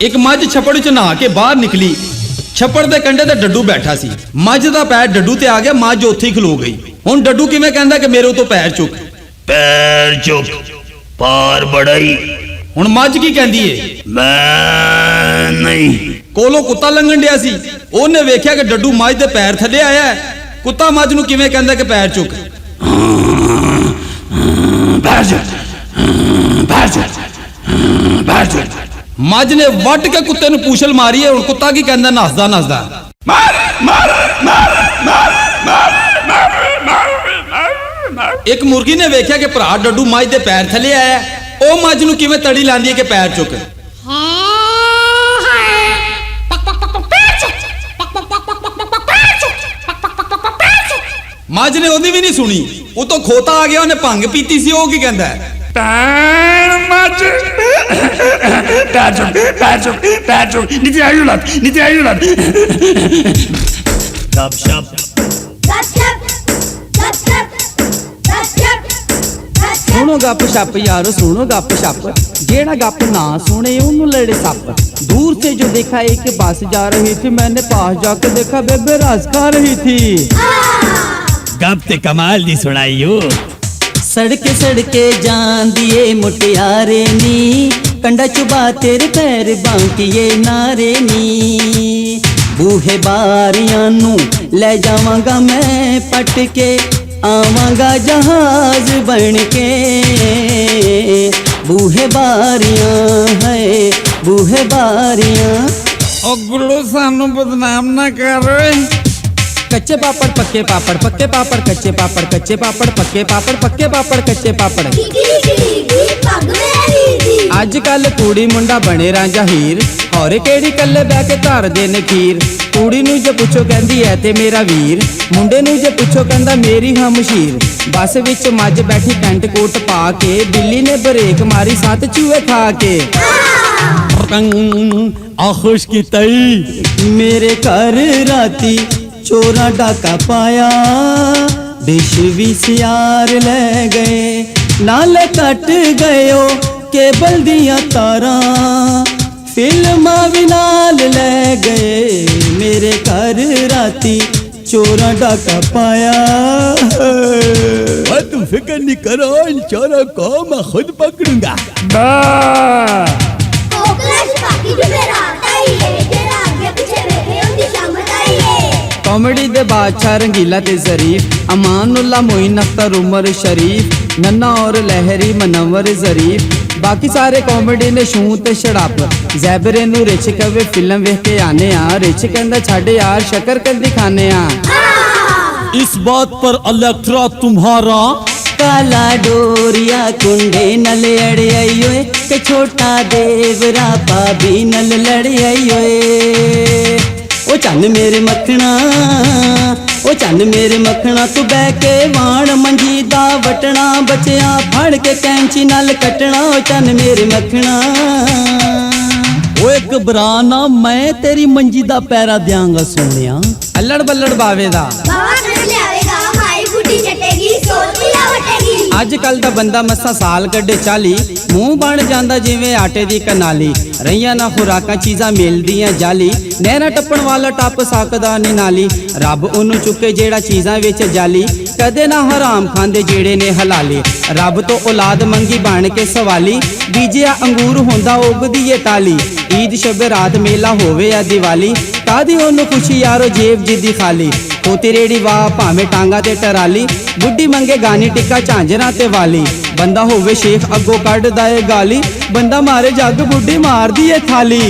एक मझ छप्पड़ च नहा के बाहर निकली। छप्पड़ दे कंढे ते डड्डू बैठा सी। मझ दा पैर डड्डू ते आ गया, मझ उत्थे ही खलो गई। हुण डड्डू किवें कहंदा कि मेरे तो पैर चुक पार बड़ाई। हुण मझ की कहंदी है? मैं नहीं। कोलों कुत्ता लंघण डिया सी। ओहने वेख्या कि डड्डू मझ दे पैर थल्ले आया है। कुत्ता मझ नूं किवें कहंदा कि पैर चुक। मझ ने वट के कुत्ते नूं पूछल मारी है। हुण कुत्ता की कहंदा नसदा नसदा। एक मुर्गी ने वेख्या कि भरा डड्डू मझ दे पैर थल्ले आया। ओ मझ नूं किवें तड़ी लांदी है कि पैर चुक। मझ ने ओदी भी नहीं सुनी। वो तो खोता आ गया, उन्हें भंग पीती सी। ओ की कहंदा है? सुनो गप शप यारो सुनो गप शप, जेड़ा गप ना सुने उन्हें लड़े सप। दूर से जो देखा एक बस जा रही थी, मैंने पास जाकर देखा बेबे रस खा रही थी। गप ते कमाल दी सुनाइयो। सड़के सड़के जान दिए मुटियारे नी, कंडा चुबा तेरे पैर बांकिए नारे नी। बूहे बारियां नू ले जावांगा मैं पट के, आवांगा जहाज बन के। बूहे बारियां है बूहे बारियां। गुल्लू सानू बदनाम ना कर। कच्चे पापड़ पक्के पापड़, पक्के पापड़ कच्चे पापड़, कच्चे पापड़ पक्के पापड़, पक्के पापड़ कच्चे पापड़। अज कल कुड़ी मुंडा बने रांझा हीर, और केड़ी कल्ले बह के धर दे ने खीर। कुड़ी नू जे पुछो कहंदी है ते मेरा वीर, मुंडे नू जे पुछो कहंदा मेरी हमशीर। बस विच मझ बैठी पैंट कोट पा के, बिल्ली ने ब्रेक मारी 7 चूहे खा के। खुश की तई मेरे घर राती चोरा डाका पाया, डिश भी सियार ले गए, नाले कट गयो केबल दिया तारा, फिल्मा भी नाल ले गए। मेरे घर राती चोरा डाका पाया। तुम फिक्र नहीं करो, इन चोरों को मैं खुद पकड़ूंगा। कॉमेडी दे बादशाह रंगीला ते जरीफ, अमानुल्लाह मोइन अख्तर उमर शरीफ, नन्ना और लहरी मनवर जरीफ। बाकी सारे कॉमेडी ने शू ते शड़प। जैबरे नू रिच कवे फिल्म वेख के आने आ, रिच कहंदा छड़ यार शकर कंदी खाने आ। इस बात पर इलेक्ट्रा तुम्हारा काला डोरिया कुंडे नल अड़े आइयोए, के छोटा देवरा पाबी नल लड़े आइयोए। ओ चन मेरे मखना, ओ चन मेरे मखना, तू बह के वाण मंजी दा वटना, बचिया फड़ के कैंची नाल कटना। ओ चन मेरे मखना, ओए घबराना, मैं तेरी मंजी दा पैरा दियांगा सोनिया। अल्लड़ बल्लड़ बावे दा अज कल दा बंदा मसा साल कड्डे 40, मूंह बन जांदा जिवें आटे दी कनाली। रहियां ना खुराकां चीज़ां मिलदियां जाली, नहरा टप्पण वाला टप सकदा नी नाली। रब ओनू चुके जेड़ा चीज़ां विच जाली, कदे ना हराम खांदे जेड़े ने हलाली। रब तो औलाद मंगी बन के सवाली, बीजिया अंगूर होंदा उगदी ए टाली। ईद शब रात मेला होवे या दिवाली, कादी ओनू खुशी यारो जेब जिद्दी खाली। तोती रेड़ी वाह भावें टांगा ते टराली, बुढ़ी मंगे गानी टिक्का झांझरा ते वाली। बंदा होवे शेख अगो कढ़दा ए गाली, बंदा मारे जग बुढ़ी मार दी ए थाली।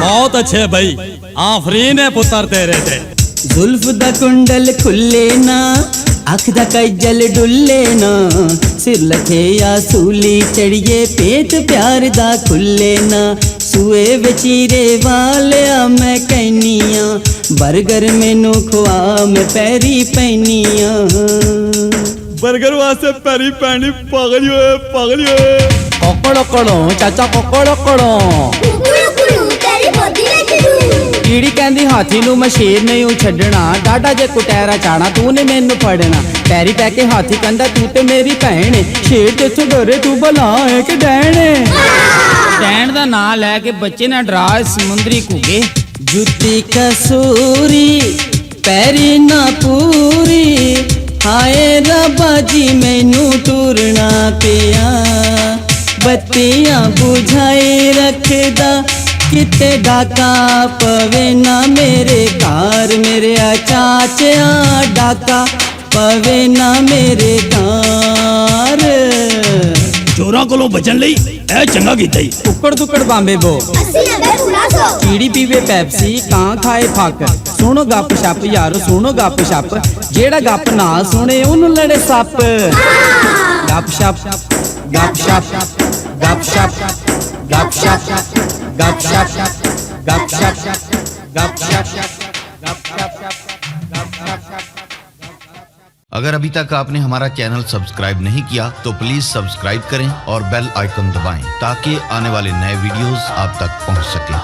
बहुत अच्छे भाई, आफरीन है पुत्र तेरे ते। जुल्फ दा कुंडल खुले ना, अख दा कजल डुले ना, सिर लखे या सूली चढ़िए, पेट प्यार दा खुले ना। सुए बचीरे वालिया मैं कहनिया, बर्गर मैनू खुआ मैं पैरी पैनिया। बर्गर वास्ते पैरी पैनी पागल होए। कोकड़ो चाचा कोकड़ो। कीड़ी कहंदी हाथी नू मैं शेर नहीं छड्डना, डाडा जे कुटैरा चाणा तू ने मैनू फड़ना। पैरी पै के हाथी कहंदा तू ते मेरी भैन, शेर तेथों डरे तू भला है कि डैन। ਸਟੈਂਡ ਦਾ ਨਾਂ ਲੈ ਕੇ ਬੱਚੇ ਨਾ ਡਰਾ ਸਮੁੰਦਰੀ ਘੁੱਗੇ। ਜੁੱਤੀ ਕਸੂਰੀ ਪੈਰੀ ਨਾ ਪੂਰੀ, ਹਾਏ ਰੱਬਾ ਜੀ ਮੈਨੂੰ ਟੁਰਨਾ ਪਿਆ। ਬੱਤੀਆਂ ਬੁਝਾਈ ਰੱਖਦਾ ਕਿਤੇ ਡਾਕਾ ਪਵੇ ਨਾ ਮੇਰੇ ਘਰ, ਮੇਰੇ ਚਾਚਿਆਂ ਡਾਕਾ ਪਵੇ ਨਾ ਮੇਰੇ ਘਰ। ਚੋਰਾਂ ਕੋਲੋਂ ਬਚਣ ਲਈ ਇਹ ਚੰਗਾ ਕੀਤਾ ਈ। ਕੁੱਕੜ ਦੁੱਕੜ ਬਾਂਬੇ ਬੋ, 80 90 ਚੀੜੀ ਪੀਵੇ ਪੈਪਸੀ, ਕਾਂ ਖਾਏ ਫੱਕ। ਸੁਣੋ ਗੱਪ ਛੱਪ ਯਾਰੋ ਸੁਣੋ ਗੱਪ ਛੱਪ, ਜਿਹੜਾ ਗੱਪ ਨਾ ਸੁਣੇ ਉਹਨੂੰ ਲੜੇ ਸੱਪ। ਗੱਪ ਛੱਪ ਗੱਪ ਛੱਪ ਗੱਪ ਛੱਪ ਗੱਪ ਛੱਪ ਗੱਪ ਛੱਪ ਗੱਪ ਛੱਪ ਗੱਪ ਛੱਪ ਗੱਪ ਛੱਪ। अगर अभी तक आपने हमारा चैनल सब्सक्राइब नहीं किया तो प्लीज सब्सक्राइब करें और बेल आइकन दबाएं ताकि आने वाले नए वीडियोस आप तक पहुंच सकें।